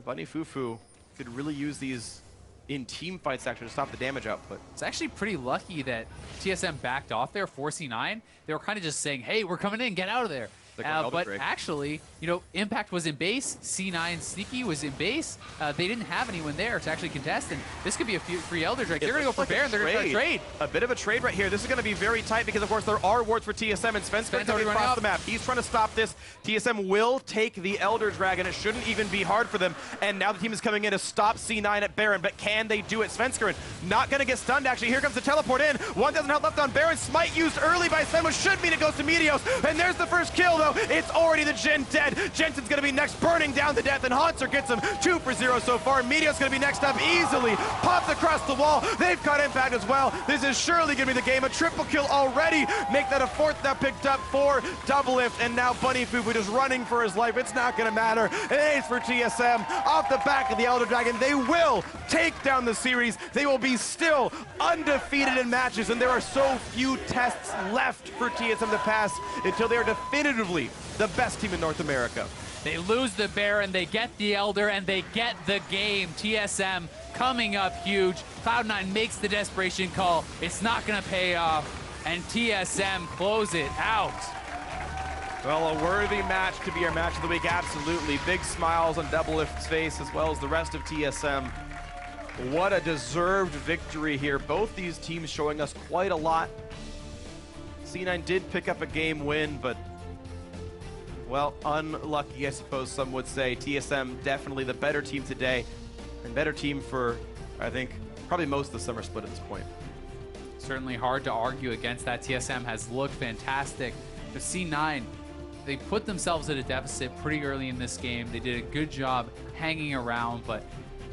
Bunny Fufu could really use these in team fights actually to stop the damage output. It's actually pretty lucky that TSM backed off there for C9. They were kind of just saying, hey, we're coming in, get out of there. But actually, you know, Impact was in base, C9 Sneaky was in base. They didn't have anyone there to actually contest, and this could be a free Elder Drake. They're going to go for Baron, they're going to trade. A bit of a trade right here. This is going to be very tight because, of course, there are wards for TSM, and Svensk's coming across the map. He's trying to stop this. TSM will take the Elder Dragon. It shouldn't even be hard for them, and now the team is coming in to stop C9 at Baron, but can they do it? Svenskeren not going to get stunned, actually. Here comes the teleport in. 1,000 health left on Baron. Smite used early by Sven, which should mean it goes to Meteos, and there's the first kill, though. It's already the Jhin dead. Jensen's gonna be next, burning down to death, and Haunter gets him 2 for 0 so far. Meteos gonna be next up easily. Pops across the wall. They've caught Impact as well. This is surely gonna be the game. A triple kill already. Make that a 4th now picked up for Doublelift, and now Bunny Fufu just running for his life. It's not gonna matter. An ace for TSM off the back of the Elder Dragon. They will take down the series. They will be still undefeated in matches, and there are so few tests left for TSM to pass until they are definitively the best team in North America. They lose the Baron, they get the Elder, and they get the game. TSM coming up huge. Cloud9 makes the desperation call. It's not going to pay off, and TSM close it out. Well, a worthy match to be our match of the week, absolutely. Big smiles on Doublelift's face as well as the rest of TSM. What a deserved victory here. Both these teams showing us quite a lot. C9 did pick up a game win, but well, unlucky, I suppose some would say. TSM definitely the better team today, and better team for, I think, probably most of the summer split at this point. Certainly hard to argue against that. TSM has looked fantastic. But C9, they put themselves at a deficit pretty early in this game. They did a good job hanging around, but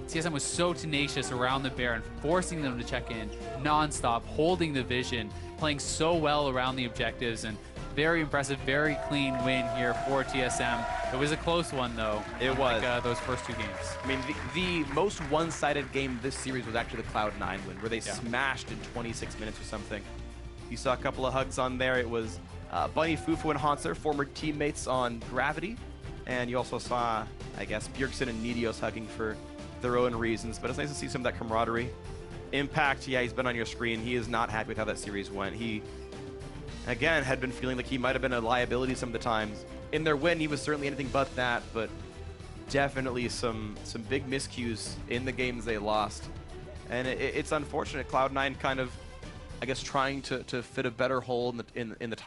TSM was so tenacious around the Baron, forcing them to check in non-stop, holding the vision, playing so well around the objectives, and very impressive, very clean win here for TSM. It was a close one, though. It was. Those first 2 games. I mean, the most one-sided game this series was actually the Cloud9 win, where they smashed in 26 minutes or something. You saw a couple of hugs on there. It was Bunny, Fufu, and Haunter, former teammates on Gravity. And you also saw, I guess, Bjergsen and Meteos hugging for their own reasons. But it's nice to see some of that camaraderie. Impact, yeah, he's been on your screen. He is not happy with how that series went. He, again, had been feeling like he might have been a liability some of the times. In their win, he was certainly anything but that, but definitely some big miscues in the games they lost. And it's unfortunate. Cloud9 kind of, I guess, trying to fit a better hole in the top.